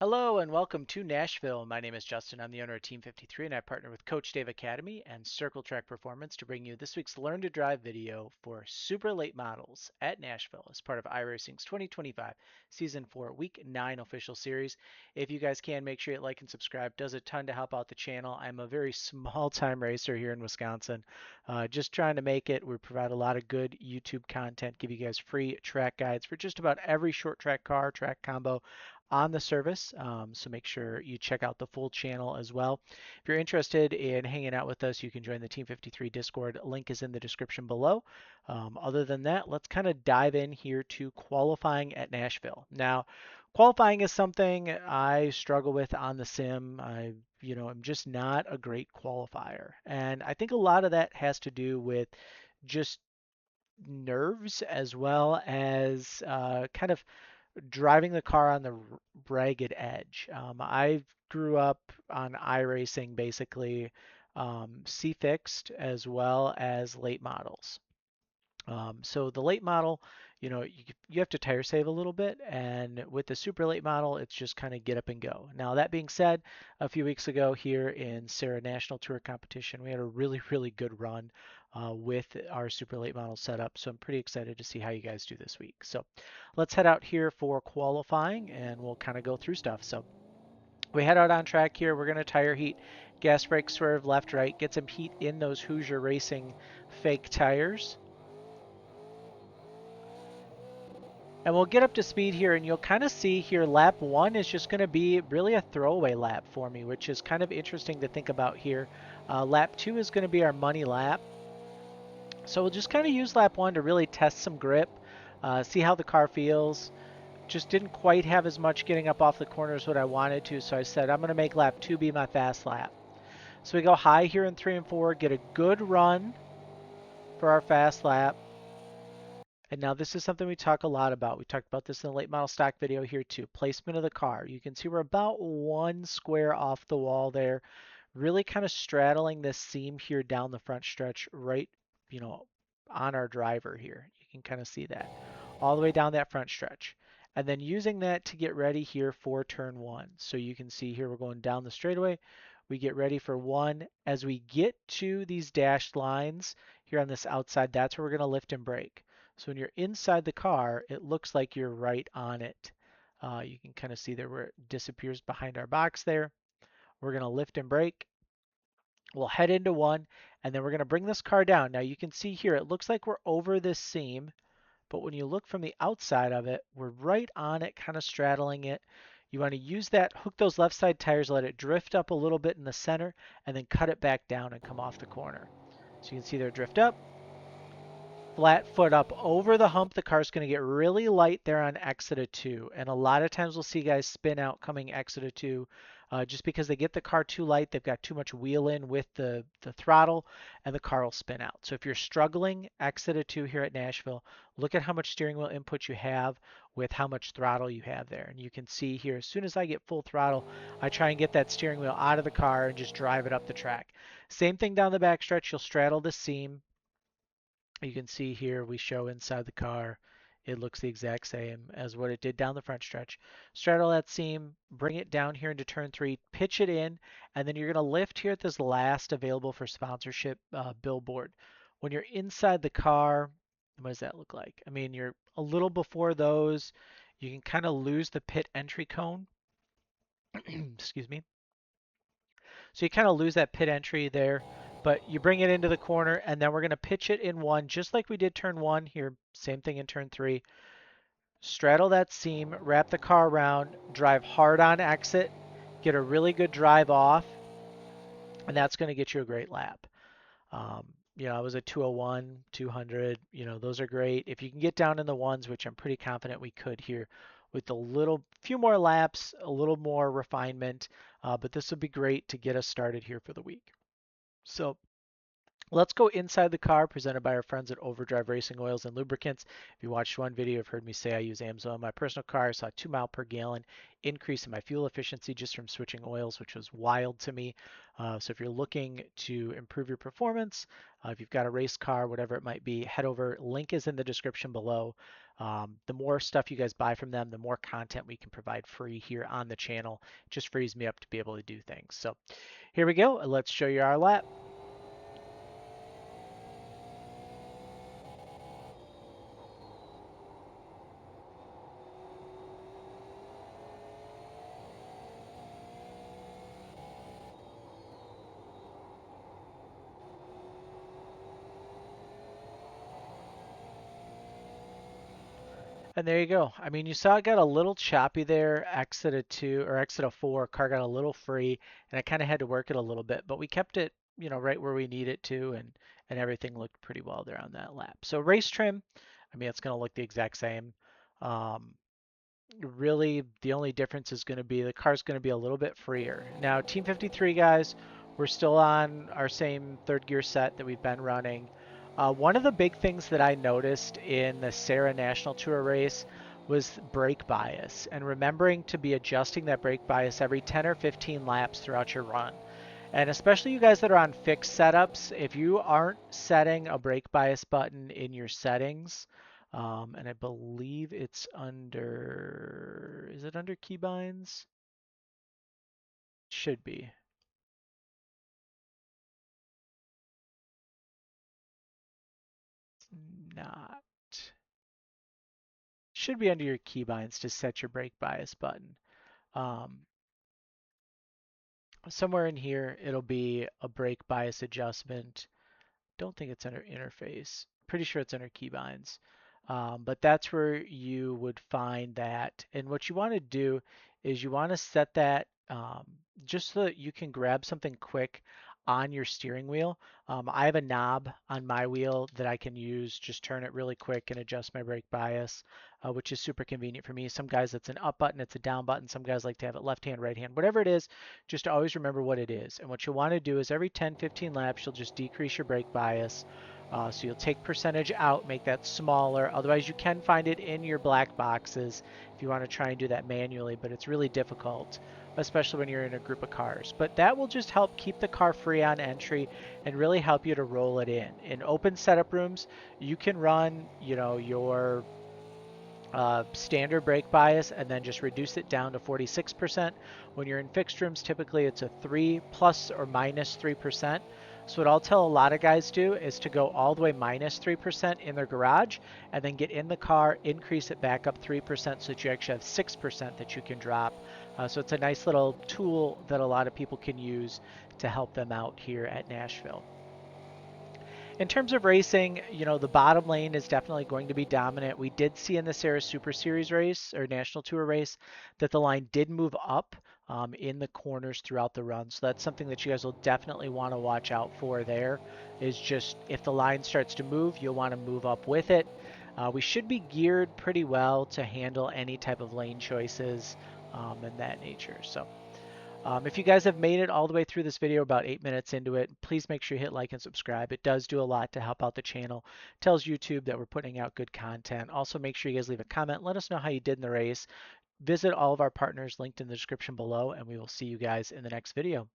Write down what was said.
Hello and welcome to Nashville. My name is Justin. I'm the owner of Team 53 and I partner with Coach Dave Academy and Circle Track Performance to bring you this week's Learn to Drive video for super late models at Nashville as part of iRacing's 2025 Season 4 Week 9 official series. If you guys can, make sure you like and subscribe. Does a ton to help out the channel. I'm a very small time racer here in Wisconsin. Just trying to make it. We provide a lot of good YouTube content, give you guys free track guides for just about every short track car, track combo on the service. So make sure you check out the full channel as well. If you're interested in hanging out with us, you can join the Team 53 Discord. Link is in the description below. Other than that, let's kind of dive in here to qualifying at Nashville. Now, qualifying is something I struggle with on the sim. I'm just not a great qualifier. And I think a lot of that has to do with just nerves as well as kind of driving the car on the ragged edge. I grew up on iRacing basically, C fixed as well as late models. So the late model, you have to tire save a little bit, and with the super late model, it's just kind of get up and go. Now that being said, a few weeks ago here in Sarah National Tour competition, we had a really, really good run with our super late model setup. So I'm pretty excited to see how you guys do this week. So let's head out here for qualifying, and we'll kind of go through stuff. So we head out on track here. We're going to tire heat, gas brake swerve left, right, get some heat in those Hoosier Racing fake tires. And we'll get up to speed here, and you'll kind of see here lap one is just going to be really a throwaway lap for me, which is kind of interesting to think about here. Lap two is going to be our money lap. So we'll just kind of use lap one to really test some grip, see how the car feels. Just didn't quite have as much getting up off the corner as what I wanted to, so I said I'm going to make lap two be my fast lap. So we go high here in 3 and 4, get a good run for our fast lap. And now this is something we talk a lot about. We talked about this in the late model stock video here too. Placement of the car. You can see we're about one square off the wall there. Really kind of straddling this seam here down the front stretch right, you know, on our driver here. You can kind of see that all the way down that front stretch. And then using that to get ready here for turn one. So you can see here we're going down the straightaway. We get ready for one. As we get to these dashed lines here on this outside, that's where we're going to lift and brake. So when you're inside the car, it looks like you're right on it. You can kind of see there where it disappears behind our box there. We're going to lift and brake. We'll head into one, and then we're going to bring this car down. Now you can see here, it looks like we're over this seam, but when you look from the outside of it, we're right on it, kind of straddling it. You want to use that, hook those left side tires, let it drift up a little bit in the center, and then cut it back down and come off the corner. So you can see there drift up, flat foot up over the hump. The car's going to get really light there on exit of 2. And a lot of times we'll see guys spin out coming exit of 2 just because they get the car too light. They've got too much wheel in with the throttle and the car will spin out. So if you're struggling exit of 2 here at Nashville, look at how much steering wheel input you have with how much throttle you have there. And you can see here, as soon as I get full throttle, I try and get that steering wheel out of the car and just drive it up the track. Same thing down the backstretch. You'll straddle the seam. You can see here we show inside the car. It looks the exact same as what it did down the front stretch. Straddle that seam, bring it down here into turn 3, pitch it in, and then you're going to lift here at this last available for sponsorship billboard. When you're inside the car, what does that look like? I mean, you're a little before those. You can kind of lose the pit entry cone. Excuse me. So you kind of lose that pit entry there, but you bring it into the corner, and then we're going to pitch it in one, just like we did turn 1 here. Same thing in turn 3. Straddle that seam, wrap the car around, drive hard on exit, get a really good drive off, and that's going to get you a great lap. I was a 201, 200, those are great. If you can get down in the ones, which I'm pretty confident we could here, with a few more laps, a little more refinement, but this would be great to get us started here for the week. So let's go inside the car, presented by our friends at Overdrive Racing Oils and Lubricants. If you watched one video, you've heard me say I use AMSO in my personal car. I saw a 2 mile per gallon increase in my fuel efficiency just from switching oils, which was wild to me. So if you're looking to improve your performance, if you've got a race car, whatever it might be, head over. Link is in the description below. The more stuff you guys buy from them, the more content we can provide free here on the channel. It just frees me up to be able to do things. So here we go. Let's show you our lap. And there you go. I mean, you saw it got a little choppy there. Exit of 2 or exit of 4, car got a little free, and I kind of had to work it a little bit, but we kept it, right where we need it to, and everything looked pretty well there on that lap. So race trim, I mean, it's going to look the exact same. Um, Really, the only difference is going to be the car's going to be a little bit freer. Now, Team 53 guys, we're still on our same third gear set that we've been running. One of the big things that I noticed in the Sarah National Tour race was brake bias and remembering to be adjusting that brake bias every 10 or 15 laps throughout your run. And especially you guys that are on fixed setups, if you aren't setting a brake bias button in your settings, and I believe it's under, is it under keybinds? Should be. It's not. Should be under your keybinds to set your brake bias button. Um, Somewhere in here, it'll be a brake bias adjustment. Don't think it's under interface. Pretty sure it's under keybinds. But that's where you would find that. And what you want to do is you want to set that just so that you can grab something quick on your steering wheel. I have a knob on my wheel that I can use, just turn it really quick and adjust my brake bias, which is super convenient for me. Some guys it's an up button, it's a down button. Some guys like to have it left hand, right hand, whatever it is, just always remember what it is. And what you'll want to do is every 10, 15 laps, you'll just decrease your brake bias. So you'll take percentage out, make that smaller. Otherwise, you can find it in your black boxes if you want to try and do that manually, but it's really difficult, especially when you're in a group of cars. But that will just help keep the car free on entry and really help you to roll it in. In open setup rooms, you can run, your standard brake bias and then just reduce it down to 46%. When you're in fixed rooms, typically it's a 3 plus or minus 3%. So what I'll tell a lot of guys do is to go all the way minus 3% in their garage and then get in the car, increase it back up 3% so that you actually have 6% that you can drop. So it's a nice little tool that a lot of people can use to help them out here at Nashville. In terms of racing, the bottom lane is definitely going to be dominant. We did see in the Sarah Super Series race or National Tour race that the line did move up in the corners throughout the run. So that's something that you guys will definitely want to watch out for there is just if the line starts to move, you'll want to move up with it. We should be geared pretty well to handle any type of lane choices and that nature. So if you guys have made it all the way through this video, about 8 minutes into it, please make sure you hit like and subscribe. It does do a lot to help out the channel. It tells YouTube that we're putting out good content. Also, make sure you guys leave a comment. Let us know how you did in the race. Visit all of our partners linked in the description below, and we will see you guys in the next video.